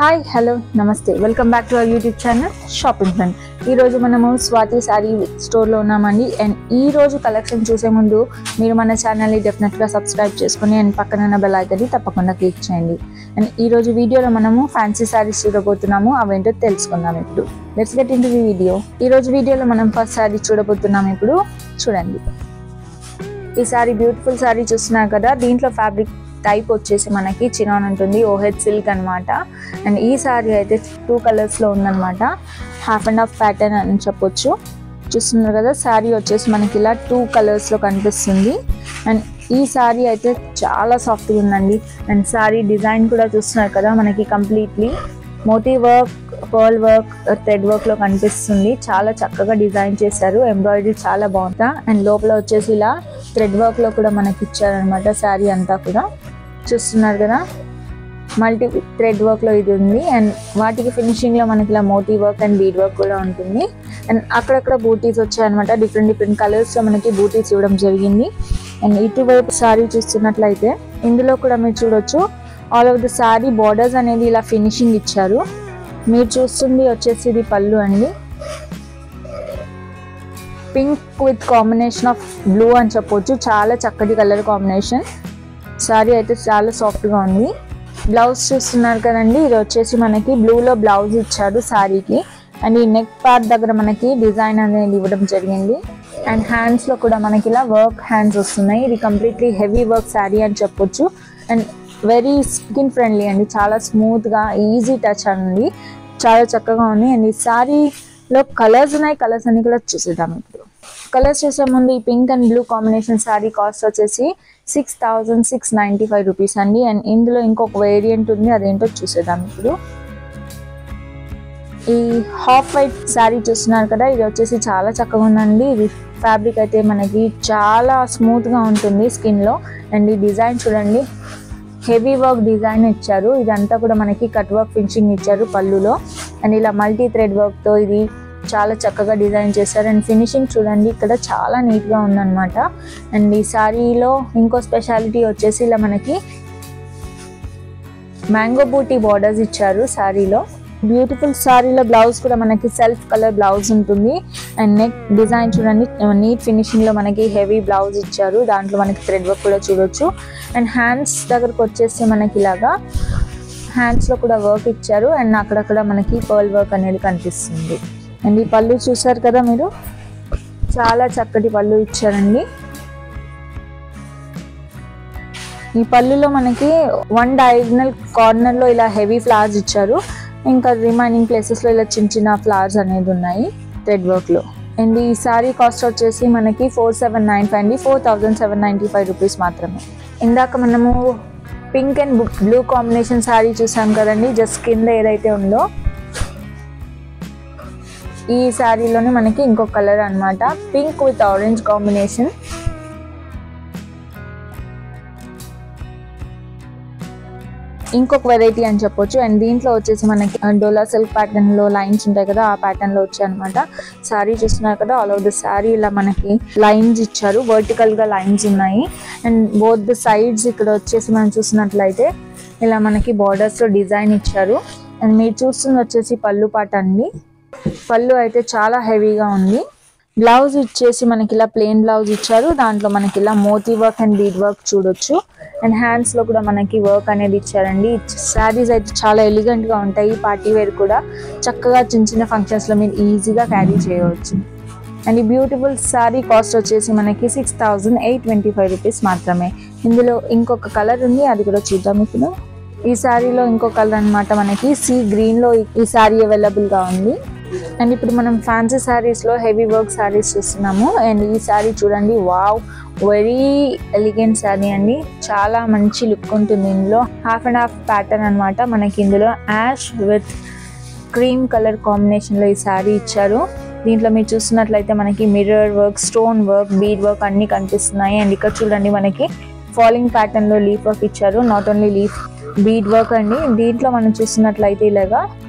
Hi hello నమస్తే welcome back to our YouTube channel shopping friend. ఈరోజు మనము స్వాతి శారీ స్టోర్లో ఉన్నామండి. అండ్ ఈ రోజు కలెక్షన్ చూసే ముందు మీరు మన ఛానల్ని డెఫినెట్గా సబ్స్క్రైబ్ చేసుకుని అండ్ పక్కన ఉన్న బెల్ ఐకాన్ని తప్పకుండా క్లిక్ చేయండి. అండ్ ఈరోజు వీడియోలో మనము ఫ్యాన్సీ శారీస్ చూడబోతున్నాము, అవేంటో తెలుసుకుందాం. ఇప్పుడు let's get into the video. ఈరోజు వీడియోలో మనం ఫస్ట్ శారీ చూడబోతున్నాము. ఇప్పుడు చూడండి, ఈ శారీ బ్యూటిఫుల్ శారీ చూస్తున్నారు కదా. దీంట్లో ఫ్యాబ్రిక్ టైప్ వచ్చేసి మనకి చినాన్ ఉంటుంది, ఓహెచ్ సిల్క్ అనమాట. అండ్ ఈ శారీ అయితే 2 కలర్స్లో ఉందన్నమాట. హాఫ్ అండ్ హాఫ్ ప్యాటర్న్ అని చెప్పొచ్చు. చూస్తున్నారు కదా, శారీ వచ్చేసి మనకి ఇలా 2 కలర్స్లో కనిపిస్తుంది. అండ్ ఈ శారీ అయితే చాలా సాఫ్ట్గా ఉందండి. అండ్ శారీ డిజైన్ కూడా చూస్తున్నారు కదా, మనకి కంప్లీట్లీ మోతీ వర్క్, పర్ల్ వర్క్, థ్రెడ్ వర్క్లో కనిపిస్తుంది. చాలా చక్కగా డిజైన్ చేశారు, ఎంబ్రాయిడరీ చాలా బాగుంది. అండ్ లోపల వచ్చేసి ఇలా థ్రెడ్ వర్క్లో కూడా మనకి ఇచ్చారనమాట. శారీ అంతా కూడా చూస్తున్నారు కదా, మల్టీ థ్రెడ్ వర్క్లో ఇది ఉంది. అండ్ వాటికి ఫినిషింగ్లో మనకి ఇలా మోతీ వర్క్ అండ్ బీడ్ వర్క్ కూడా ఉంటుంది. అండ్ అక్కడక్కడ బూటీస్ వచ్చాయన్నమాట. డిఫరెంట్ కలర్స్లో మనకి బూటీస్ ఇవ్వడం జరిగింది. అండ్ ఇటువైపు శారీ చూస్తున్నట్లయితే ఇందులో కూడా మీరు చూడొచ్చు, all over the sari borders అనేది ఇలా ఫినిషింగ్ ఇచ్చారు. మీరు చూస్తుంది వచ్చేసి ఇది పళ్ళు అండి. Pink with combination of blue అని చెప్పొచ్చు. చాలా చక్కటి కలర్ కాంబినేషన్. శారీ అయితే చాలా సాఫ్ట్గా ఉంది. బ్లౌజ్ చూస్తున్నారు కదండి, ఇది వచ్చేసి మనకి బ్లూలో బ్లౌజ్ ఇచ్చారు శారీకి. అండ్ ఈ నెక్ పార్ట్ దగ్గర మనకి డిజైన్ అనేది ఇవ్వడం జరిగింది. అండ్ హ్యాండ్స్లో కూడా మనకి ఇలా వర్క్ హ్యాండ్స్ వస్తున్నాయి. ఇది కంప్లీట్లీ హెవీ వర్క్ శారీ అని చెప్పొచ్చు. అండ్ వెరీ స్కిన్ ఫ్రెండ్లీ అండి, చాలా స్మూత్గా ఈజీ టచ్ అండి, చాలా చక్కగా ఉంది. అండ్ ఈ శారీలో కలర్స్ ఉన్నాయి, కలర్స్ అన్ని కూడా చూసేద్దాం. ఇప్పుడు కలర్స్ చూసే ముందు ఈ pink and blue combination sari cost వచ్చేసి 6,695 రూపీస్ అండి. అండ్ ఇందులో ఇంకొక వేరియంట్ ఉంది, అదేంటో చూసేద్దాం. ఇప్పుడు ఈ హాఫ్ వైట్ శారీ చూస్తున్నారు కదా, ఇది వచ్చేసి చాలా చక్కగా ఉందండి. ఇది ఫ్యాబ్రిక్ అయితే మనకి చాలా స్మూత్గా ఉంటుంది స్కిన్లో. అండ్ ఈ డిజైన్ చూడండి, హెవీ వర్క్ డిజైన్ ఇచ్చారు. ఇదంతా కూడా మనకి కట్ వర్క్ ఫినిషింగ్ ఇచ్చారు పళ్ళులో. అండ్ ఇలా మల్టీ థ్రెడ్ వర్క్తో ఇది చాలా చక్కగా డిజైన్ చేశారు. అండ్ ఫినిషింగ్ చూడండి, ఇక్కడ చాలా నీట్గా ఉందన్నమాట. అండ్ ఈ శారీలో ఇంకో స్పెషాలిటీ వచ్చేసి ఇలా మనకి మ్యాంగో బూటీ బార్డర్స్ ఇచ్చారు శారీలో. బ్యూటిఫుల్ శారీలో బ్లౌజ్ కూడా మనకి సెల్ఫ్ కలర్ బ్లౌజ్ ఉంటుంది. అండ్ నెక్ డిజైన్ చూడండి, నీట్ ఫినిషింగ్లో మనకి హెవీ బ్లౌజ్ ఇచ్చారు. దాంట్లో మనకి థ్రెడ్ వర్క్ కూడా చూడొచ్చు. అండ్ హ్యాండ్స్ దగ్గరకు వచ్చేసి మనకి ఇలాగా హ్యాండ్స్లో కూడా వర్క్ ఇచ్చారు. అండ్ అక్కడక్కడ మనకి పర్ల్ వర్క్ అనేది కనిపిస్తుంది. అండ్ ఈ పళ్ళు చూసారు కదా మీరు, చాలా చక్కటి పళ్ళు ఇచ్చారండి. ఈ పళ్ళులో మనకి 1 డయాగ్నల్ కార్నర్లో ఇలా హెవీ ఫ్లవర్స్ ఇచ్చారు. ఇంకా రిమైనింగ్ ప్లేసెస్లో ఇలా చిన్న ఫ్లవర్స్ అనేది ఉన్నాయి థ్రెడ్ వర్క్లో. అండ్ ఈ శారీ కాస్ట్ వచ్చేసి మనకి 4,795 అండి, 4,795 రూపీస్ మాత్రమే. ఇందాక మనము pink and blue combination sari చూసాం కదండి, జస్ట్ కింద ఏదైతే ఉందో ఈ శారీలోనే మనకి ఇంకొక కలర్ అనమాట, పింక్ విత్ ఆరెంజ్ కాంబినేషన్. ఇంకొక వెరైటీ అని చెప్పొచ్చు. అండ్ దీంట్లో వచ్చేసి మనకి డోలా సిల్క్ ప్యాటర్న్లో లైన్స్ ఉంటాయి కదా, ఆ ప్యాటర్న్లో వచ్చాయి అనమాట. శారీ చూస్తున్నారు కదా, ఆల్ ఓవర్ ద శారీ ఇలా మనకి లైన్స్ ఇచ్చారు, వర్టికల్గా లైన్స్ ఉన్నాయి. అండ్ బోత్ ద సైడ్స్ ఇక్కడ వచ్చేసి మనం చూసినట్లయితే ఇలా మనకి బార్డర్స్లో డిజైన్ ఇచ్చారు. అండ్ మీరు చూస్తుంది వచ్చేసి పళ్ళు పాట అండి. పళ్ళు అయితే చాలా హెవీగా ఉంది. బ్లౌజ్ ఇచ్చేసి మనకి ఇలా ప్లెయిన్ బ్లౌజ్ ఇచ్చారు. దాంట్లో మనకి ఇలా మోతీ వర్క్ అండ్ బీడ్ వర్క్ చూడొచ్చు. అండ్ హ్యాండ్స్లో కూడా మనకి వర్క్ అనేది ఇచ్చారండి. శారీస్ అయితే చాలా ఎలిగెంట్గా ఉంటాయి, పార్టీ వేర్ కూడా చక్కగా చిన్న ఫంక్షన్స్లో మీరు ఈజీగా క్యారీ చేయవచ్చు. అండ్ ఈ బ్యూటిఫుల్ శారీ కాస్ట్ వచ్చేసి మనకి 6,825 రూపీస్ మాత్రమే. ఇందులో ఇంకొక కలర్ ఉంది, అది కూడా చూద్దాం. ఇప్పుడు ఈ శారీలో ఇంకో కలర్ అనమాట, మనకి సీ గ్రీన్లో ఈ శారీ అవైలబుల్గా ఉంది. అండ్ ఇప్పుడు మనం ఫ్యాన్సీ శారీస్లో హెవీ వర్క్ శారీస్ చూస్తున్నాము. అండ్ ఈ శారీ చూడండి, వావ్, వెరీ ఎలిగెంట్ శారీ అండి, చాలా మంచి లుక్ ఉంటుంది. ఇందులో హాఫ్ అండ్ హాఫ్ ప్యాటర్న్ అనమాట. మనకి ఇందులో యాష్ విత్ క్రీమ్ కలర్ కాంబినేషన్లో ఈ శారీ ఇచ్చారు. దీంట్లో మీరు చూస్తున్నట్లయితే మనకి mirror work, stone work, bead work అన్నీ కనిపిస్తున్నాయి. అండ్ ఇక్కడ చూడండి, మనకి ఫాలింగ్ ప్యాటర్న్లో లీఫ్ వర్క్ ఇచ్చారు. Not only leaf, bead work అండి. దీంట్లో మనం చూస్తున్నట్లయితే ఇలాగా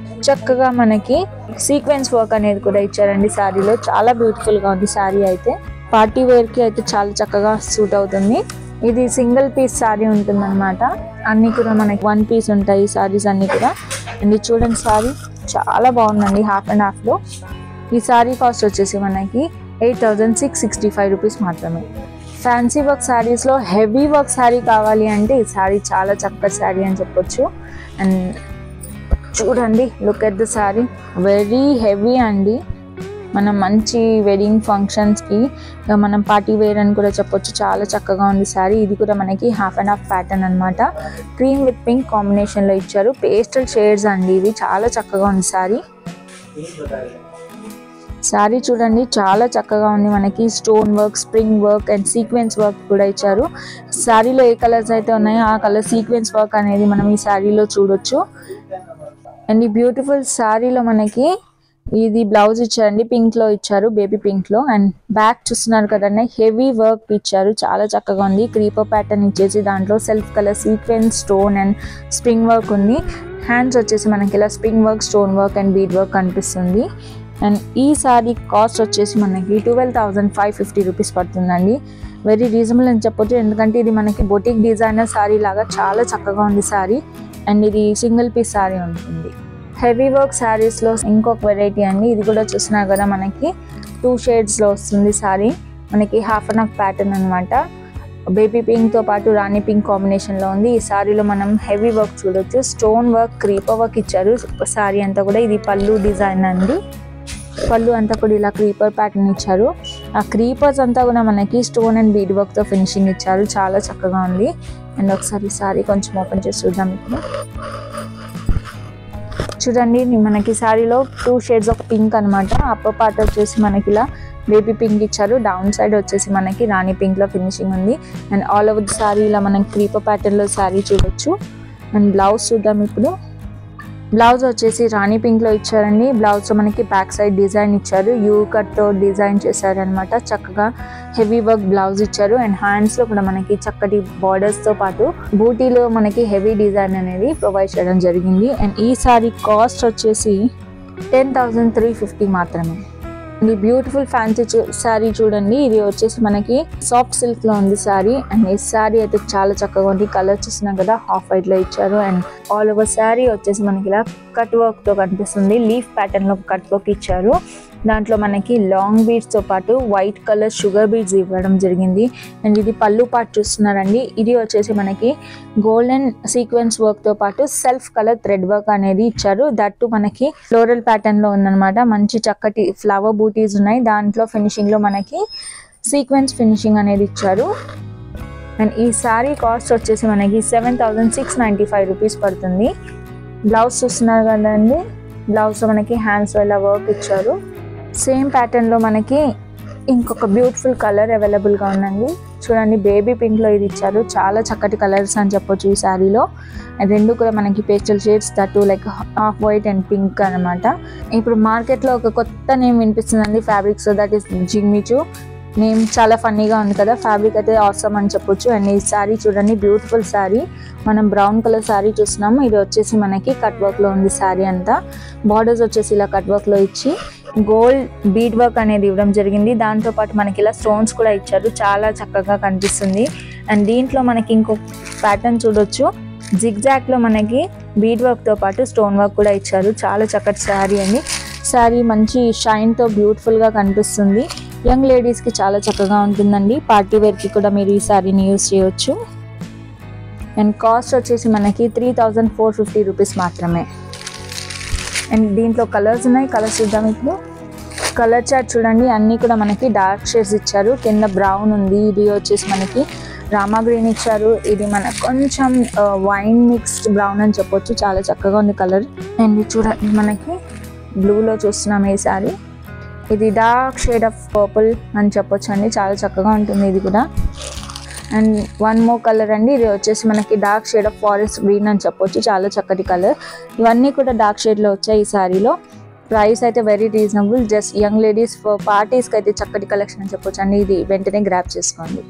చక్కగా మనకి సీక్వెన్స్ వర్క్ అనేది కూడా ఇచ్చారండి శారీలో. చాలా బ్యూటిఫుల్గా ఉంది శారీ అయితే. పార్టీ వేర్కి అయితే చాలా చక్కగా సూట్ అవుతుంది. ఇది సింగిల్ పీస్ శారీ ఉంటుంది అనమాట. అన్నీ కూడా మనకి 1 పీస్ ఉంటాయి సారీస్ అన్నీ కూడా. అండ్ ఇది చూడండి సారీ చాలా బాగుందండి, హాఫ్ అండ్ హాఫ్ లో. ఈ సారీ కాస్ట్ వచ్చేసి మనకి 8665 రూపీస్ మాత్రమే. ఫ్యాన్సీ వర్క్ శారీస్ లో హెవీ వర్క్ శారీ కావాలి అంటే ఈ శారీ చాలా చక్కటి శారీ అని చెప్పొచ్చు. అండ్ చూడండి, look at the sari, very heavy అండి. మనం మంచి వెడ్డింగ్ ఫంక్షన్స్కి మనం పార్టీ వేర్ అని కూడా చెప్పొచ్చు. చాలా చక్కగా ఉంది శారీ. ఇది కూడా మనకి హాఫ్ అండ్ హాఫ్ ప్యాటర్న్ అనమాట. క్రీమ్ విత్ పింక్ కాంబినేషన్లో ఇచ్చారు. పేస్టల్ షేడ్స్ అండి ఇవి. చాలా చక్కగా ఉంది శారీ. శారీ చూడండి చాలా చక్కగా ఉంది. మనకి stone work, spring work and sequence work కూడా ఇచ్చారు. శారీలో ఏ కలర్స్ అయితే ఉన్నాయో ఆ కలర్ సీక్వెన్స్ వర్క్ అనేది మనం ఈ శారీలో చూడొచ్చు. అండ్ ఈ బ్యూటిఫుల్ శారీలో మనకి ఇది బ్లౌజ్ ఇచ్చారండి, పింక్ లో ఇచ్చారు, బేబీ పింక్ లో. అండ్ బ్యాక్ చూస్తున్నారు కదండి, హెవీ వర్క్ ఇచ్చారు. చాలా చక్కగా ఉంది. క్రీపర్ ప్యాటర్న్ ఇచ్చేసి దాంట్లో self colour sequence, stone and spring work ఉంది. హ్యాండ్స్ వచ్చేసి మనకి ఇలా spring work, stone work and bead work కనిపిస్తుంది. అండ్ ఈ శారీ కాస్ట్ వచ్చేసి మనకి 12,550 రూపీస్ పడుతుందండి. వెరీ రీజనబుల్ అని చెప్పొచ్చు, ఎందుకంటే ఇది మనకి బొటిక్ డిజైనర్ శారీ లాగా చాలా చక్కగా ఉంది శారీ. అండ్ ఇది సింగిల్ పీస్ శారీ ఉంటుంది. హెవీ వర్క్ శారీస్లో ఇంకొక వెరైటీ అండి. ఇది కూడా చూస్తున్నారు కదా, మనకి 2 షేడ్స్లో వస్తుంది శారీ. మనకి హాఫ్ అండ్ హాఫ్ ప్యాటర్న్ అనమాట. బేబీ పింక్తో పాటు రాణి పింక్ కాంబినేషన్లో ఉంది. ఈ శారీలో మనం హెవీ వర్క్ చూడొచ్చు. స్టోన్ వర్క్, క్రీపర్ వర్క్ ఇచ్చారు శారీ అంతా కూడా. ఇది పళ్ళు డిజైన్ అండి. పళ్ళు అంతా కూడా ఇలా క్రీపర్ ప్యాటర్న్ ఇచ్చారు. ఆ క్రీపర్స్ అంతా కూడా మనకి స్టోన్ అండ్ బీడ్ వర్క్తో ఫినిషింగ్ ఇచ్చారు. చాలా చక్కగా ఉంది. అండ్ ఒకసారి శారీ కొంచెం ఓపెన్ చేసి చూద్దాం. ఇప్పుడు చూడండి, మనకి శారీలో 2 షేడ్స్ ఆఫ్ పింక్ అనమాట. అప్పర్ పార్ట్ వచ్చేసి మనకి ఇలా బేబీ పింక్ ఇచ్చారు. డౌన్ సైడ్ వచ్చేసి మనకి రాణి పింక్ లో ఫినిషింగ్ ఉంది. And all over the sari ఇలా మనం క్రీపర్ ప్యాటర్న్ లో శారీ చూడొచ్చు. అండ్ బ్లౌజ్ చూద్దాం ఇప్పుడు. బ్లౌజ్ వచ్చేసి రాణి పింక్ లో ఇచ్చారండి. బ్లౌజ్ లో మనకి బ్యాక్ సైడ్ డిజైన్ ఇచ్చారు. యూ కట్ తో డిజైన్ చేశారనమాట. చక్కగా హెవీ వర్క్ బ్లౌజ్ ఇచ్చారు. అండ్ హ్యాండ్స్ లో కూడా మనకి చక్కటి బార్డర్స్ తో పాటు బూటీలో మనకి హెవీ డిజైన్ అనేది ప్రొవైడ్ చేయడం జరిగింది. అండ్ ఈ సారీ కాస్ట్ వచ్చేసి 10,350 మాత్రమే. ఇది బ్యూటిఫుల్ ఫ్యాన్సీ శారీ చూడండి. ఇది వచ్చేసి మనకి సాఫ్ట్ సిల్క్ లో ఉంది శారీ. అండ్ ఈ శారీ అయితే చాలా చక్కగా ఉంది. కలర్ చూస్తున్నాం కదా, హాఫ్ వైట్ లో ఇచ్చారు. అండ్ ఆల్ ఓవర్ శారీ వచ్చేసి మనకి ఇలా కట్ వర్క్ తో కనిపిస్తుంది. లీఫ్ ప్యాటర్న్ లో కట్ వర్క్ ఇచ్చారు. దాంట్లో మనకి లాంగ్ బీడ్స్ తో పాటు వైట్ కలర్ షుగర్ బీడ్స్ ఇవ్వడం జరిగింది. అండ్ ఇది పళ్ళు పార్ట్ చూస్తున్నారండి. ఇది వచ్చేసి మనకి గోల్డెన్ సీక్వెన్స్ వర్క్ తో పాటు సెల్ఫ్ కలర్ థ్రెడ్ వర్క్ అనేది ఇచ్చారు. దట్టు మనకి ఫ్లోరల్ ప్యాటర్న్ లో ఉందన్నమాట. మంచి చక్కటి ఫ్లవర్ బూటీస్ ఉన్నాయి. దాంట్లో ఫినిషింగ్ లో మనకి సీక్వెన్స్ ఫినిషింగ్ అనేది ఇచ్చారు. అండ్ ఈ శారీ కాస్ట్ వచ్చేసి మనకి 7,695 రూపీస్ పడుతుంది. బ్లౌజ్ చూస్తున్నారు కదండి. బ్లౌజ్ లో మనకి హ్యాండ్స్ ఇలా వర్క్ ఇచ్చారు. సేమ్ ప్యాటర్న్ లో మనకి ఇంకొక బ్యూటిఫుల్ కలర్ అవైలబుల్ గా ఉందండి. చూడండి, బేబీ పింక్ లో ఇది ఇచ్చారు. చాలా చక్కటి కలర్స్ అని చెప్పొచ్చు ఈ శారీలో. అండ్ రెండు కూడా మనకి pastel shades, that like half white and pink అనమాట. ఇప్పుడు మార్కెట్ లో ఒక కొత్త నేమ్ వినిపిస్తుందండి fabrics, that is Jimmy Choo. Name చాలా ఫన్నీగా ఉంది కదా. ఫ్యాబ్రిక్ అయితే ఆసమ్ అని చెప్పొచ్చు. అండ్ ఈ శారీ చూడండి, బ్యూటిఫుల్ శారీ. మనం బ్రౌన్ కలర్ శారీ చూస్తున్నాము. ఇది వచ్చేసి మనకి కట్ వర్క్ లో ఉంది శారీ అంతా. బార్డర్స్ వచ్చేసి ఇలా కట్ వర్క్ లో ఇచ్చి గోల్డ్ బీడ్ వర్క్ అనేది ఇవ్వడం జరిగింది. దాంతో పాటు మనకి ఇలా స్టోన్స్ కూడా ఇచ్చారు. చాలా చక్కగా కనిపిస్తుంది. అండ్ దీంట్లో మనకి ఇంకొక ప్యాటర్న్ చూడొచ్చు. జిగ్జాగ్ లో మనకి బీడ్ వర్క్ తో పాటు స్టోన్ వర్క్ కూడా ఇచ్చారు. చాలా చక్కటి శారీ అండి. శారీ మంచి షైన్ తో బ్యూటిఫుల్ గా కనిపిస్తుంది. యంగ్ లేడీస్ కి చాలా చక్కగా ఉంటుందండి. పార్టీ వేర్ కి కూడా మీరు ఈ శారీని యూజ్ చేయొచ్చు. అండ్ కాస్ట్ వచ్చేసి మనకి 3,450 రూపీస్ మాత్రమే. అండ్ దీంట్లో కలర్స్ ఉన్నాయి. కలర్స్ చూద్దాం ఇప్పుడు. కలర్ చార్ట్ చూడండి, అన్నీ కూడా మనకి డార్క్ షేడ్స్ ఇచ్చారు. కింద బ్రౌన్ ఉంది. ఇది వచ్చేసి మనకి రామా గ్రీన్ ఇచ్చారు. ఇది మన కొంచెం వైన్ మిక్స్డ్ బ్రౌన్ అని చెప్పొచ్చు. చాలా చక్కగా ఉంది కలర్. అండ్ చూడండి, మనకి బ్లూలో చూస్తున్నాం ఈ సారీ. ఇది డార్క్ షేడ్ ఆఫ్ పర్పుల్ అని చెప్పొచ్చు అండి. చాలా చక్కగా ఉంటుంది ఇది కూడా. అండ్ వన్ మోర్ కలర్ అండి. ఇది వచ్చేసి మనకి dark shade of forest green అని చెప్పొచ్చు. చాలా చక్కటి కలర్. ఇవన్నీ కూడా డార్క్ షేడ్లో వచ్చాయి ఈ శారీలో. ప్రైస్ అయితే very reasonable. Just young ladies పార్టీస్కి అయితే చక్కటి కలెక్షన్ అని చెప్పొచ్చు అండి. ఇది వెంటనే గ్రాప్ చేసుకోండి.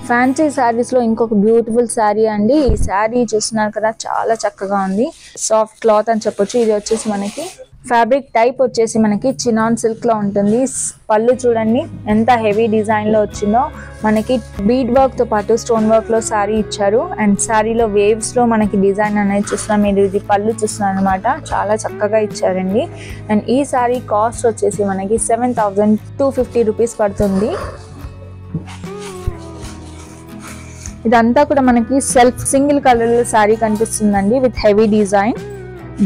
ఫ్యాన్సీ శారీస్లో ఇంకొక బ్యూటిఫుల్ శారీ అండి. ఈ శారీ చూస్తున్నారు కదా, చాలా చక్కగా ఉంది. సాఫ్ట్ క్లాత్ అని చెప్పొచ్చు. ఇది వచ్చేసి మనకి ఫ్యాబ్రిక్ టైప్ వచ్చేసి మనకి చినాన్ సిల్క్ లో ఉంటుంది. పళ్ళు చూడండి ఎంత హెవీ డిజైన్ లో వచ్చిందో. మనకి బీడ్ వర్క్ తో పాటు స్టోన్ వర్క్ లో సారీ ఇచ్చారు. అండ్ సారీలో వేవ్స్ లో మనకి డిజైన్ అనేది చూస్తున్నాం. మీరు ఇది పళ్ళు చూస్తున్నారు అనమాట. చాలా చక్కగా ఇచ్చారండి. అండ్ ఈ సారీ కాస్ట్ వచ్చేసి మనకి 7,250 రూపీస్ పడుతుంది. ఇదంతా కూడా మనకి సెల్ఫ్ సింగిల్ కలర్ సారీ కనిపిస్తుందండి విత్ హెవీ డిజైన్.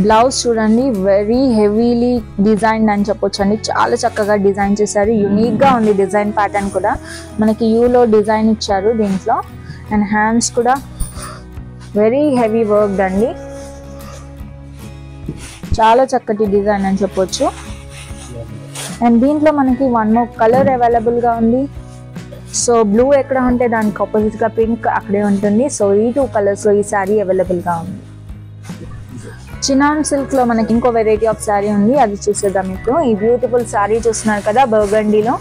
బ్లౌజ్ చూడండి వెరీ హెవీలీ డిజైన్ అని చెప్పొచ్చు అండి. చాలా చక్కగా డిజైన్ చేశారు. యూనిక్ గా ఉంది డిజైన్ ప్యాటర్న్ కూడా. మనకి యూలో డిజైన్ ఇచ్చారు దీంట్లో. అండ్ హ్యాండ్స్ కూడా వెరీ హెవీ వర్క్ అండి. చాలా చక్కటి డిజైన్ అని చెప్పొచ్చు. అండ్ దీంట్లో మనకి వన్ మోర్ కలర్ అవైలబుల్ గా ఉంది. సో బ్లూ ఎక్కడ ఉంటే దానికి ఆపోజిట్ గా పింక్ అక్కడే ఉంటుంది. సో ఈ 2 కలర్స్ లో ఈ శారీ అవైలబుల్ గా ఉంది. చినాన్ సిల్క్ లో మనకి ఇంకో వెరైటీ ఆఫ్ శారీ ఉంది, అది చూసేద్దాం. మీకు ఈ బ్యూటిఫుల్ శారీ చూస్తున్నారు కదా బర్గండీలో.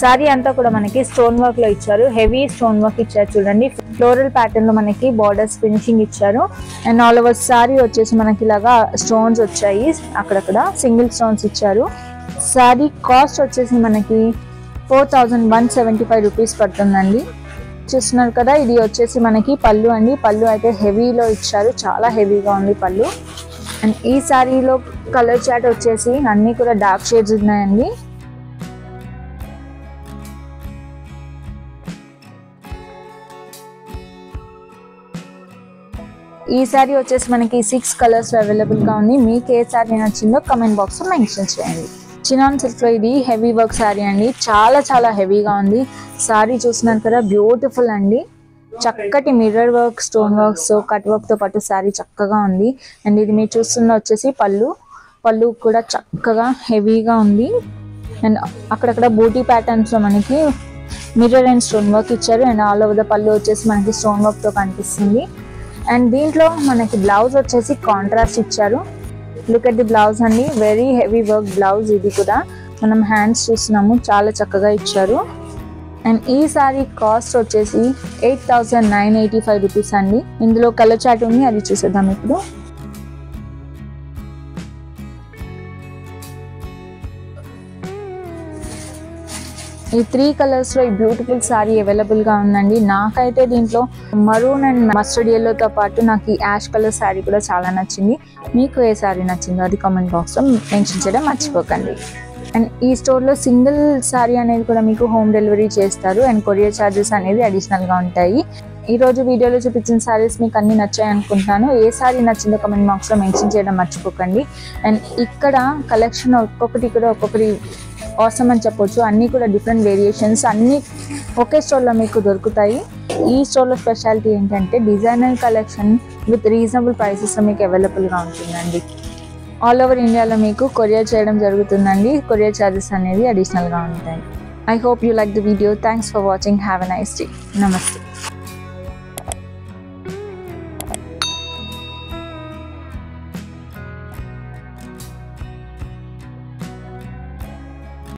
శారీ అంతా కూడా మనకి స్టోన్ వర్క్ లో ఇచ్చారు. హెవీ స్టోన్ వర్క్ ఇచ్చారు చూడండి. ఫ్లోరల్ ప్యాటర్న్ లో మనకి బార్డర్స్ ఫినిషింగ్ ఇచ్చారు. అండ్ ఆల్ ఓవర్ శారీ వచ్చేసి మనకి ఇలాగా స్టోన్స్ వచ్చాయి. అక్కడక్కడ సింగిల్ స్టోన్స్ ఇచ్చారు. శారీ కాస్ట్ వచ్చేసి మనకి 4,175 రూపీస్ పడుతుందండి. చూస్తున్నారు కదా ఇది వచ్చేసి మనకి పళ్ళు అండి. పళ్ళు అయితే హెవీలో ఇచ్చారు. చాలా హెవీగా ఉంది పళ్ళు. అండ్ ఈ శారీలో కలర్ చాట్ వచ్చేసి అన్ని కూడా డార్క్ షేడ్స్ ఉన్నాయండి. ఈ శారీ వచ్చేసి మనకి 6 కలర్స్ అవైలబుల్ గా ఉంది. మీకు ఏ శారీ నచ్చిందో కమెంట్ బాక్స్ లో మెన్షన్ చేయండి. చినాన్ సిల్క్ లో ఇది హెవీ వర్క్ శారీ అండి. చాలా హెవీగా ఉంది. శారీ చూస్తున్నారు కదా బ్యూటిఫుల్ అండి. చక్కటి mirror work, stone works, cut work తో పాటు శారీ చక్కగా ఉంది. అండ్ ఇది మీరు చూస్తున్న వచ్చేసి పళ్ళు కూడా చక్కగా హెవీగా ఉంది. అండ్ అక్కడక్కడ బూటీ ప్యాటర్న్స్ లో మనకి మిర్రర్ అండ్ స్టోన్ వర్క్ ఇచ్చారు. అండ్ ఆల్ ఓవర్ ద పళ్ళు వచ్చేసి మనకి స్టోన్ వర్క్ తో కనిపిస్తుంది. అండ్ దీంట్లో మనకి బ్లౌజ్ వచ్చేసి కాంట్రాస్ట్ ఇచ్చారు. లుక్ ఎట్ ది బ్లౌజ్ అండి. Very heavy work blouse. ఇది కూడా మనం హ్యాండ్స్ చూస్తున్నాము. చాలా చక్కగా ఇచ్చారు. అండ్ ఈ సారీ కాస్ట్ వచ్చేసి 8,985 రూపీస్ అండి. ఇందులో కలర్ చాట్ ఉంది, అది చూసేద్దాం ఇప్పుడు. ఈ 3 కలర్స్ లో ఈ బ్యూటిఫుల్ సారీ అవైలబుల్ గా ఉందండి. నాకైతే దీంట్లో మరూన్ అండ్ మస్టర్డ్ ఎల్లోతో పాటు నాకు ఈ యాష్ కలర్ సారీ కూడా చాలా నచ్చింది. మీకు ఏ సారీ నచ్చిందో అది కామెంట్ బాక్స్ లో మెన్షన్ చేయడం మర్చిపోకండి. అండ్ ఈ స్టోర్ లో సింగిల్ సారీ అనేది కూడా మీకు హోమ్ డెలివరీ చేస్తారు. అండ్ కొరియర్ ఛార్జెస్ అనేది అడిషనల్ గా ఉంటాయి. ఈ రోజు వీడియోలో చూపించిన సారీస్ మీకు అన్ని నచ్చాయి అనుకుంటాను. ఏ సారీ నచ్చిందో కామెంట్ బాక్స్ లో మెన్షన్ చేయడం మర్చిపోకండి. అండ్ ఇక్కడ కలెక్షన్ ఒక్కొక్కటి ఆసమ్ అని చెప్పొచ్చు. అన్నీ కూడా డిఫరెంట్ వేరియేషన్స్ అన్నీ ఒకే స్టోర్లో మీకు దొరుకుతాయి. ఈ స్టోర్లో స్పెషాలిటీ ఏంటంటే డిజైనర్ కలెక్షన్ విత్ రీజనబుల్ ప్రైసెస్లో మీకు అవైలబుల్గా ఉంటుందండి. ఆల్ ఓవర్ ఇండియాలో మీకు కొరియర్ చేయడం జరుగుతుందండి. కొరియర్ ఛార్జెస్ అనేది అడిషనల్గా ఉంటాయి. I hope you like the video. Thanks for watching. Have a nice day. నమస్తే.